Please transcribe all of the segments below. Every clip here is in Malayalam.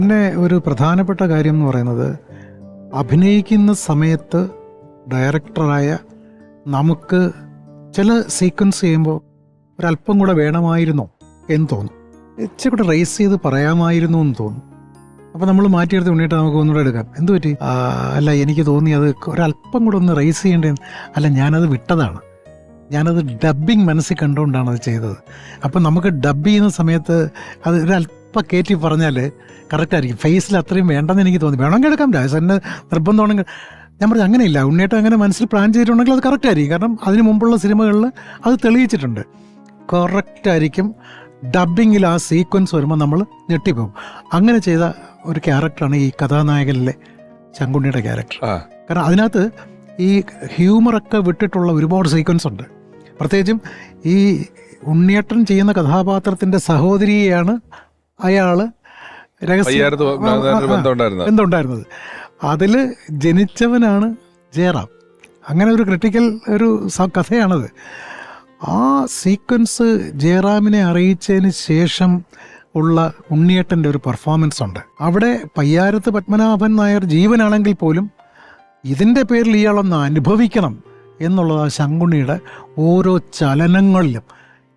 പിന്നെ ഒരു പ്രധാനപ്പെട്ട കാര്യം എന്ന് പറയുന്നത്, അഭിനയിക്കുന്ന സമയത്ത് ഡയറക്ടറായ നമുക്ക് ചില സീക്വൻസ് ചെയ്യുമ്പോൾ ഒരല്പം കൂടെ വേണമായിരുന്നോ എന്ന് തോന്നും, ഇച്ചിരി കൂടെ റേസ് ചെയ്ത് പറയാമായിരുന്നു എന്ന് തോന്നും. അപ്പോൾ നമ്മൾ മാറ്റിയെടുത്ത് ഉണ്ണിയിട്ട് നമുക്ക് ഒന്നുകൂടെ എടുക്കാം. എന്തു പറ്റി? അല്ല, എനിക്ക് തോന്നി അത് ഒരല്പം കൂടെ ഒന്ന് റേസ് ചെയ്യേണ്ടത്. അല്ല, ഞാനത് വിട്ടതാണ്, ഞാനത് ഡബ്ബിങ് മനസ്സിൽ കണ്ടുകൊണ്ടാണ് അത് ചെയ്തത്. അപ്പം നമുക്ക് ഡബ് ചെയ്യുന്ന സമയത്ത് അത് ഒരല്പം കയറ്റി പറഞ്ഞാൽ കറക്റ്റായിരിക്കും. ഫേസിൽ അത്രയും വേണ്ടെന്ന് എനിക്ക് തോന്നി. വേണമെങ്കിൽ എടുക്കാം, രാജസേൻ്റെ നിർബന്ധമാണെങ്കിൽ. ഞാൻ പറഞ്ഞു അങ്ങനെയില്ല, ഉണ്ണിയേട്ടൻ അങ്ങനെ മനസ്സിൽ പ്ലാൻ ചെയ്തിട്ടുണ്ടെങ്കിൽ അത് കറക്റ്റായിരിക്കും. കാരണം അതിന് മുമ്പുള്ള സിനിമകളിൽ അത് തെളിയിച്ചിട്ടുണ്ട്, കറക്റ്റായിരിക്കും. ഡബ്ബിങ്ങിൽ ആ സീക്വൻസ് വരുമ്പോൾ നമ്മൾ ഞെട്ടിപ്പോകും. അങ്ങനെ ചെയ്ത ഒരു ക്യാരക്ടറാണ് ഈ കഥാനായകനിലെ ശങ്കുണ്ണിയുടെ ക്യാരക്ടർ. കാരണം അതിനകത്ത് ഈ ഹ്യൂമറൊക്കെ വിട്ടിട്ടുള്ള ഒരുപാട് സീക്വൻസ് ഉണ്ട്. പ്രത്യേകിച്ചും ഈ ഉണ്ണിയേട്ടൻ ചെയ്യുന്ന കഥാപാത്രത്തിൻ്റെ സഹോദരിയെയാണ് അയാൾ ബന്ധമുണ്ടായിരുന്നത്. അതിൽ ജനിച്ചവനാണ് ജയറാം. അങ്ങനെ ഒരു ക്രിട്ടിക്കൽ ഒരു കഥയാണത്. ആ സീക്വൻസ് ജയറാമിനെ അറിയിച്ചതിന് ശേഷം ഉള്ള ഉണ്ണിയേട്ടൻ്റെ ഒരു പെർഫോമൻസ് ഉണ്ട്. അവിടെ പയ്യാരത്ത് പത്മനാഭൻ നായർ ജീവനാണെങ്കിൽ പോലും ഇതിൻ്റെ പേരിൽ ഇയാളൊന്ന് അനുഭവിക്കണം എന്നുള്ളത് ആ ശങ്കുണ്ണിയുടെ ഓരോ ചലനങ്ങളിലും.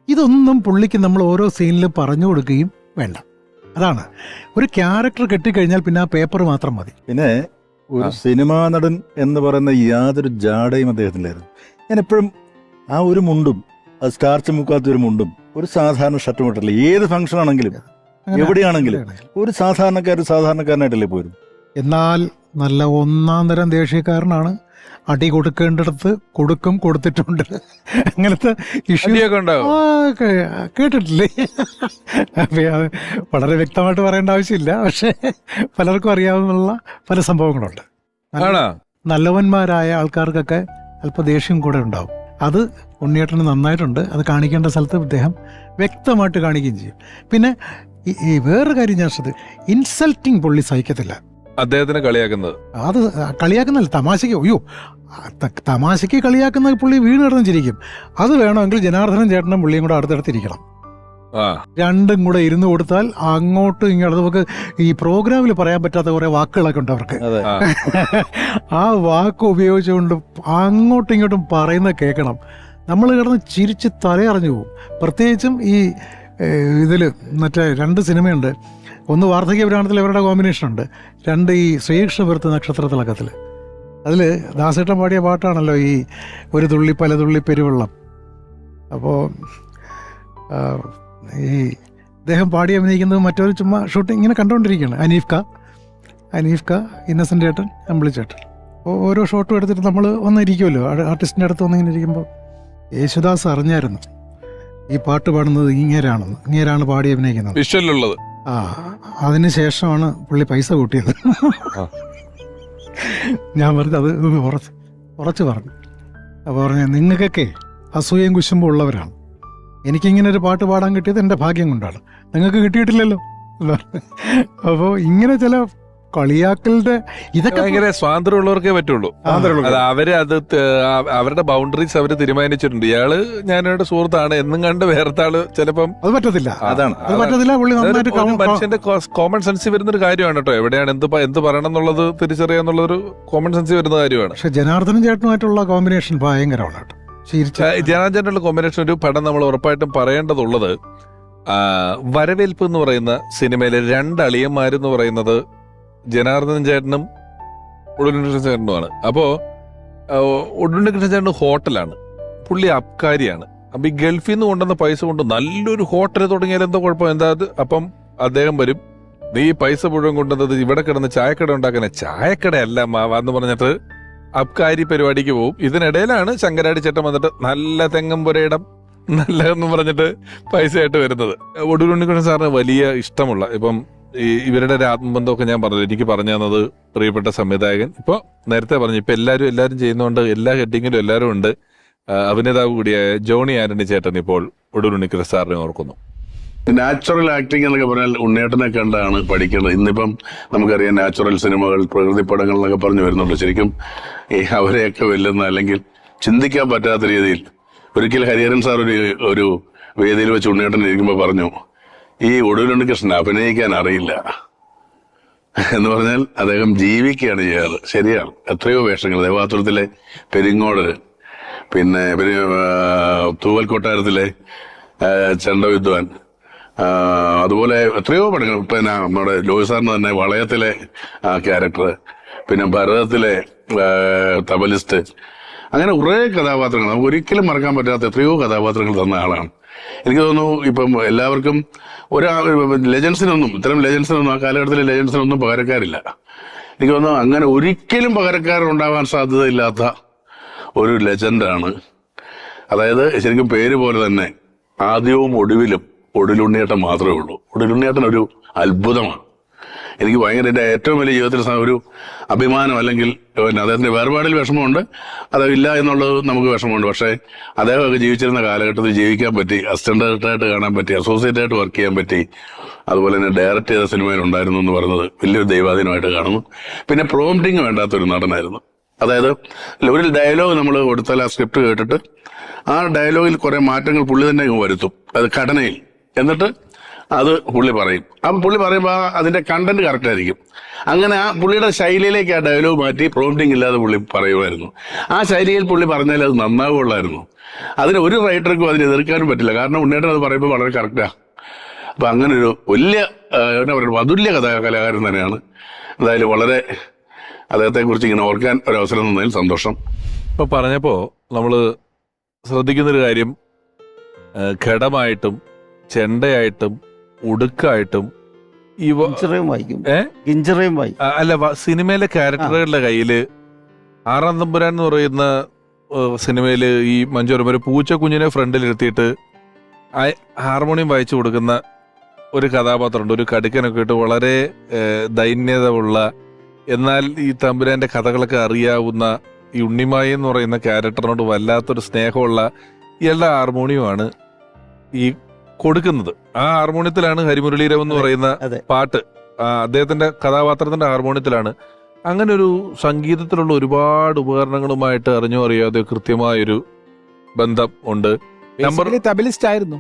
ഇതൊന്നും പുള്ളിക്ക് നമ്മൾ ഓരോ സീനിലും പറഞ്ഞു കൊടുക്കുകയും വേണ്ട. അതാണ് ഒരു ക്യാരക്ടർ കെട്ടിക്കഴിഞ്ഞാൽ പിന്നെ ആ പേപ്പർ മാത്രം മതി. പിന്നെ ഒരു സിനിമാ നടൻ എന്ന് പറയുന്ന യാതൊരു ജാടയും അദ്ദേഹത്തിലായിരുന്നു. ഞാൻ എപ്പോഴും ആ ഒരു മുണ്ടും, അത് സ്റ്റാർച്ച് മുക്കാത്ത ഒരു മുണ്ടും, ഒരു സാധാരണ ഷർട്ടും ഇട്ടില്ല. ഏത് ഫംഗ്ഷൻ ആണെങ്കിലും എവിടെയാണെങ്കിലും ഒരു സാധാരണക്കാരനായിട്ടല്ലേ പോയിരുന്നു. എന്നാൽ നല്ല ഒന്നാം തരം ദേഷ്യക്കാരനാണ്. അടി കൊടുക്കേണ്ടിടത്ത് കൊടുക്കും, കൊടുത്തിട്ടുണ്ട്. അങ്ങനത്തെ ഇഷ്യൂക്കെ കേട്ടിട്ടില്ലേ? വളരെ വ്യക്തമായിട്ട് പറയേണ്ട ആവശ്യമില്ല, പക്ഷെ പലർക്കും അറിയാവുന്ന പല സംഭവങ്ങളുണ്ട്. നല്ലവന്മാരായ ആൾക്കാർക്കൊക്കെ അല്പം ദേഷ്യം കൂടെ ഉണ്ടാവും. അത് ഉണ്ണിയേട്ടന് നന്നായിട്ടുണ്ട്. അത് കാണിക്കേണ്ട സ്ഥലത്ത് അദ്ദേഹം വ്യക്തമായിട്ട് കാണിക്കുകയും ചെയ്യും. പിന്നെ ഈ വേറൊരു കാര്യം ഞാൻ ശ്രദ്ധിച്ചു, ഇൻസൾട്ടിങ് പുള്ളി സഹിക്കത്തില്ല. അദ്ദേഹത്തിനെ കളിയാക്കുന്നത്, അത് കളിയാക്കുന്നല്ല, തമാശയ്ക്ക്. അയ്യോ, തമാശയ്ക്ക് കളിയാക്കുന്ന പുള്ളി വീണ് കിടന്നിരിക്കും. അത് വേണമെങ്കിൽ ജനാർദ്ദനൻ ചേട്ടനും പുള്ളിയും കൂടെ അടുത്തടുത്തിരിക്കണം. രണ്ടും കൂടെ ഇരുന്ന് കൊടുത്താൽ അങ്ങോട്ടും ഇങ്ങോട്ടും നമുക്ക് ഈ പ്രോഗ്രാമിൽ പറയാൻ പറ്റാത്ത കുറെ വാക്കുകളൊക്കെ ഉണ്ട് അവർക്ക്. ആ വാക്ക് ഉപയോഗിച്ചുകൊണ്ട് അങ്ങോട്ടും ഇങ്ങോട്ടും പറയുന്നത് കേൾക്കണം. നമ്മൾ കിടന്ന് ചിരിച്ച് തലയറിഞ്ഞു പോകും. പ്രത്യേകിച്ചും ഈ ഇതിൽ മറ്റേ 2 സിനിമയുണ്ട്. ഒന്ന് വാർദ്ധക്യ പുരാണത്തിൽ ഇവരുടെ കോമ്പിനേഷൻ ഉണ്ട്. 2 ഈ ശ്രീകൃഷ്ണപുരത്ത് നക്ഷത്രത്തിളക്കത്തിൽ. അതിൽ ദാസേട്ടൻ പാടിയ പാട്ടാണല്ലോ ഈ ഒരു തുള്ളി പല തുള്ളി പെരുവെള്ളം. അപ്പോൾ ഈ അദ്ദേഹം പാടി അഭിനയിക്കുന്നത് മറ്റൊരു ചുമ്മാ ഷൂട്ടിങ് ഇങ്ങനെ കണ്ടുകൊണ്ടിരിക്കുകയാണ്. അനീഫ് ക, ഇന്നസെൻ്റ് ചേട്ടൻ, അമ്പിളി ചേട്ടൻ. ഓരോ ഷോട്ടും എടുത്തിട്ട് നമ്മൾ ഒന്നിരിക്കുമല്ലോ ആർട്ടിസ്റ്റിൻ്റെ അടുത്ത് വന്നിങ്ങനെ ഇരിക്കുമ്പോൾ യേശുദാസ് അറിഞ്ഞായിരുന്നു ഈ പാട്ട് പാടുന്നത് ഇങ്ങേരാണ് പാടി അഭിനയിക്കുന്നത്, വിഷ്വലുള്ളത്. അതിന് ശേഷമാണ് പുള്ളി പൈസ കൂട്ടിയത്. ഞാൻ പറഞ്ഞു അത് കുറച്ച് പറഞ്ഞു. അപ്പോൾ പറഞ്ഞു, നിങ്ങൾക്കൊക്കെ അസൂയയും കുശുമ്പും ഉള്ളവരാണ്. എനിക്കിങ്ങനെ ഒരു പാട്ട് പാടാൻ കിട്ടിയത് എൻ്റെ ഭാഗ്യം കൊണ്ടാണ്, നിങ്ങൾക്ക് കിട്ടിയിട്ടില്ലല്ലോ. അപ്പോൾ ഇങ്ങനെ ചില കളിയാക്കലുടെ ഇതൊക്കെ ഭയങ്കര സ്വാതന്ത്ര്യമുള്ളവർക്കേ പറ്റുള്ളൂ. അവരുടെ ബൗണ്ടറീസ് അവര് തീരുമാനിച്ചിട്ടുണ്ട്. ഇയാള് ഞാനവരുടെ സുഹൃത്താണ് എന്നും കണ്ട് വേറത്തെ ആള് ചിലപ്പം അത് പറ്റത്തില്ല. മനുഷ്യന്റെ കോമൺ സെൻസിൽ വരുന്നൊരു കാര്യമാണ് കേട്ടോ. എവിടെയാണ് എന്ത് പറയണം എന്നുള്ളത് തിരിച്ചറിയാന്നുള്ളൊരു കോമൺ സെൻസിൽ വരുന്ന കാര്യമാണ്. പക്ഷെ ജനാർദ്ദനൻ ചേട്ടനുമായിട്ടുള്ള കോമ്പിനേഷൻ ഭയങ്കരമാണ് കേട്ടോ. ജനാർദ്ദനുള്ള കോമ്പിനേഷൻ ഒരു പടം നമ്മൾ ഉറപ്പായിട്ടും പറയേണ്ടതുള്ളത്. വരവേൽപ്പ് എന്ന് പറയുന്ന സിനിമയിലെ 2 അളിയന്മാരെന്ന് പറയുന്നത് ജനാർദ്ദനൻ ചേട്ടനും ഉടുണ്ടികൃഷ്ണൻ ചേട്ടനുമാണ്. അപ്പോ ഉടുണ്ടികൃഷ്ണൻ ചേട്ടന് ഹോട്ടലാണ്, പുള്ളി അബ്കാരിയാണ്. അപ്പൊ ഈ ഗൾഫിൽ നിന്ന് കൊണ്ടുവന്ന പൈസ കൊണ്ട് നല്ലൊരു ഹോട്ടൽ തുടങ്ങിയാൽ എന്തോ കുഴപ്പം, എന്താ അത്? അപ്പം അദ്ദേഹം വരും, നീ പൈസ മുഴുവൻ കൊണ്ടുവന്നത് ഇവിടെ കിടന്ന് ചായക്കട ഉണ്ടാക്കുന്ന ചായക്കടയല്ല മാവാന്ന് പറഞ്ഞിട്ട് അബ്കാരി പരിപാടിക്ക് പോകും. ഇതിനിടയിലാണ് ശങ്കരാടി ചേട്ടൻ വന്നിട്ട് നല്ല തെങ്ങമ്പുരയിടം നല്ലതെന്ന് പറഞ്ഞിട്ട് പൈസയായിട്ട് വരുന്നത്. ഉടുണ്ടികൃഷ്ണൻ സാറിന് വലിയ ഇഷ്ടമുള്ള, ഇപ്പം ഇവരുടെ ഒരു ആത്മബന്ധമൊക്കെ ഞാൻ പറഞ്ഞു, എനിക്ക് പറഞ്ഞു തന്നത് പ്രിയപ്പെട്ട സംവിധായകൻ. ഇപ്പോൾ നേരത്തെ പറഞ്ഞു, ഇപ്പൊ എല്ലാവരും ചെയ്യുന്നതുകൊണ്ട് എല്ലാ ഹെഡിങ്ങിലും എല്ലാവരും ഉണ്ട്. അഭിനേതാവ് കൂടിയായ ജോണി ആന്റണി ചേട്ടൻ ഇപ്പോൾ ഉടുണ്ടികൃഷ്ണൻ സാറിനെ ഓർക്കുന്നു. നാച്ചുറൽ ആക്ടിങ് എന്നൊക്കെ പറഞ്ഞാൽ ഉണ്ണിയേട്ടനെ കണ്ടാണ് പഠിക്കേണ്ടത്. ഇന്നിപ്പം നമുക്കറിയാം നാച്ചുറൽ സിനിമകൾ, പ്രകൃതി പടങ്ങൾ എന്നൊക്കെ പറഞ്ഞു വരുന്നുണ്ട്. ശരിക്കും അവരെയൊക്കെ വെല്ലുന്ന, അല്ലെങ്കിൽ ചിന്തിക്കാൻ പറ്റാത്ത രീതിയിൽ ഒരിക്കൽ ഹരിഹരൻ സാർ ഒരു വേദിയിൽ വെച്ച് ഉണ്ണിയേട്ടൻ ഇരിക്കുമ്പോൾ പറഞ്ഞു, ഈ ഉടുണ്ടികൃഷ്ണൻ അഭിനയിക്കാൻ അറിയില്ല, എന്ന് പറഞ്ഞാൽ അദ്ദേഹം ജീവിക്കുകയാണ് ചെയ്യാറ്. ശരിയാണ്, എത്രയോ വേഷങ്ങൾ, ദേവാസുരത്തിലെ പെരിങ്ങോട്, പിന്നെ തൂവൽ കൊട്ടാരത്തിലെ ചണ്ടവിദ്വാൻ, അതുപോലെ എത്രയോ പടങ്ങൾ. പിന്നെ നമ്മുടെ ലോഹി സാറിന് തന്നെ വളയത്തിലെ ക്യാരക്ടർ, പിന്നെ ഭരതത്തിലെ തബലിസ്റ്റ്, അങ്ങനെ കുറേ കഥാപാത്രങ്ങൾ, നമുക്ക് ഒരിക്കലും മറക്കാൻ പറ്റാത്ത എത്രയോ കഥാപാത്രങ്ങൾ തന്ന ആളാണ്. എനിക്ക് തോന്നുന്നു ഇപ്പം എല്ലാവർക്കും ലെജൻസിനൊന്നും, ഇത്തരം ലെജൻസിനൊന്നും, ആ കാലഘട്ടത്തിലെ ലെജൻസിനൊന്നും പകരക്കാരില്ല. എനിക്ക് തോന്നുന്നു അങ്ങനെ ഒരിക്കലും പകരക്കാരുണ്ടാവാൻ സാധ്യതയില്ലാത്ത ഒരു ലെജൻഡാണ്. അതായത് ശരിക്കും പേര് പോലെ തന്നെ ആദ്യവും ഒടുവിലും ഒടുലുണ്ണിയേട്ടൻ മാത്രമേ ഉള്ളൂ. ഒടുലുണ്ണിയേട്ടൻ ഒരു അത്ഭുതമാണ്. എനിക്ക് ഭയങ്കര എൻ്റെ ഏറ്റവും വലിയ ജീവിതത്തിൽ ഒരു അഭിമാനം, അല്ലെങ്കിൽ പിന്നെ അദ്ദേഹത്തിന്റെ വേർപാടിൽ വിഷമമുണ്ട്, അത് ഇല്ല എന്നുള്ളത് നമുക്ക് വിഷമമുണ്ട്. പക്ഷേ അദ്ദേഹമൊക്കെ ജീവിച്ചിരുന്ന കാലഘട്ടത്തിൽ ജീവിക്കാൻ പറ്റി, അസിസ്റ്റന്റായിട്ട് കാണാൻ പറ്റി, അസോസിയേറ്റ് ആയിട്ട് വർക്ക് ചെയ്യാൻ പറ്റി, അതുപോലെ തന്നെ ഡയറക്റ്റ് ചെയ്ത സിനിമയിൽ ഉണ്ടായിരുന്നു എന്ന് പറയുന്നത് വലിയൊരു ദൈവാധീനമായിട്ട് കാണുന്നു. പിന്നെ പ്രോംപ്റ്റിങ് വേണ്ടാത്തൊരു നടനായിരുന്നു. അതായത് ഒരു ഡയലോഗ് നമ്മൾ കൊടുത്താൽ ആ സ്ക്രിപ്റ്റ് കേട്ടിട്ട് ആ ഡയലോഗിൽ കുറെ മാറ്റങ്ങൾ പുള്ളി തന്നെ വരുത്തും, അത് ഘടനയിൽ. എന്നിട്ട് അത് പുള്ളി പറയും. അപ്പം പുള്ളി പറയുമ്പോൾ അതിന്റെ കണ്ടന്റ് കറക്റ്റ് ആയിരിക്കും. അങ്ങനെ ആ പുള്ളിയുടെ ശൈലിയിലേക്ക് ആ ഡയലോഗ് മാറ്റി പ്രോംപ്റ്റിംഗ് ഇല്ലാതെ പുള്ളി പറയുമായിരുന്നു. ആ ശൈലിയിൽ പുള്ളി പറഞ്ഞാൽ അത് നന്നാവുള്ളായിരുന്നു. അതിന് ഒരു റൈറ്റർക്കും അതിനെ എതിർക്കാനും പറ്റില്ല. കാരണം ഉണ്ണേട്ടൻ അത് പറയുമ്പോൾ വളരെ കറക്റ്റാ. അപ്പൊ അങ്ങനെ ഒരു വലിയ എന്താ പറയുക, അതുല്യ കലാകാരൻ തന്നെയാണ്. എന്തായാലും വളരെ അദ്ദേഹത്തെ കുറിച്ച് ഇങ്ങനെ ഓർക്കാൻ ഒരു അവസരം തന്നതിൽ സന്തോഷം. ഇപ്പൊ പറഞ്ഞപ്പോ നമ്മള് ശ്രദ്ധിക്കുന്നൊരു കാര്യം, ഘടമായിട്ടും ചെണ്ടയായിട്ടും ഉടുക്കായിട്ടും അല്ല, സിനിമയിലെ ക്യാരക്ടറുകളുടെ കയ്യില് ആറാം തമ്പുരാൻ എന്ന് പറയുന്ന സിനിമയില് ഈ മഞ്ജുരം ഒരു പൂച്ചക്കുഞ്ഞിനെ ഫ്രണ്ടിലിരുത്തിയിട്ട് ഹാർമോണിയം വായിച്ചു കൊടുക്കുന്ന ഒരു കഥാപാത്രമുണ്ട്. ഒരു കടുക്കനൊക്കെ ഇട്ട് വളരെ ദൈന്യത ഉള്ള, എന്നാൽ ഈ തമ്പുരാന്റെ കഥകളൊക്കെ അറിയാവുന്ന ഈ ഉണ്ണിമായി എന്ന് പറയുന്ന ക്യാരക്ടറിനോട് വല്ലാത്തൊരു സ്നേഹമുള്ള ഇയാളുടെ ഹാർമോണിയമാണ് ഈ കൊടുക്കുന്നത്. ആ ഹാർമോണിയത്തിലാണ് ഹരിമുരളീരവ് എന്ന് പറയുന്ന പാട്ട്, അദ്ദേഹത്തിന്റെ കഥാപാത്രത്തിന്റെ ഹാർമോണിയത്തിലാണ്. അങ്ങനെ ഒരു സംഗീതത്തിലുള്ള ഒരുപാട് ഉപകരണങ്ങളുമായിട്ട് അറിഞ്ഞോ അറിയാതെ കൃത്യമായൊരു ബന്ധം ഉണ്ട്. തബലിസ്റ്റ് ആയിരുന്നു.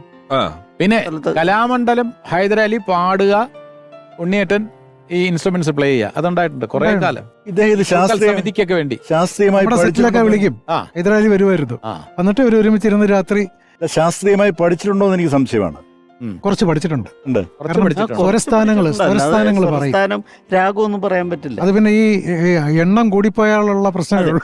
പിന്നെ കലാമണ്ഡലം ഹൈദരാലി പാടുക, ഉണ്ണിയേട്ടൻ ഈ ഇൻസ്ട്രുമെന്റ്സ് പ്ലേ ചെയ്യുക, അതുണ്ടായിട്ടുണ്ട് കുറെ കാലം. സമിതിക്കൊക്കെ വേണ്ടി ശാസ്ത്രീയമായി വിളിക്കും. ഹൈദരാലി വരുമായിരുന്നു. എന്നിട്ട് ഒരു ഒരുമിച്ചിരുന്ന് രാത്രി ശാസ്ത്രീയമായി പഠിച്ചിട്ടുണ്ടോ എന്ന് എനിക്ക് സംശയമാണ്. കുറച്ച് പഠിച്ചിട്ടുണ്ട്. സ്വരസ്ഥാനം രാഗമൊന്നും പറയാൻ പറ്റില്ല. അത് പിന്നെ ഈ എണ്ണം കൂടിപ്പോയാലുള്ള പ്രശ്നങ്ങളുള്ളൂ.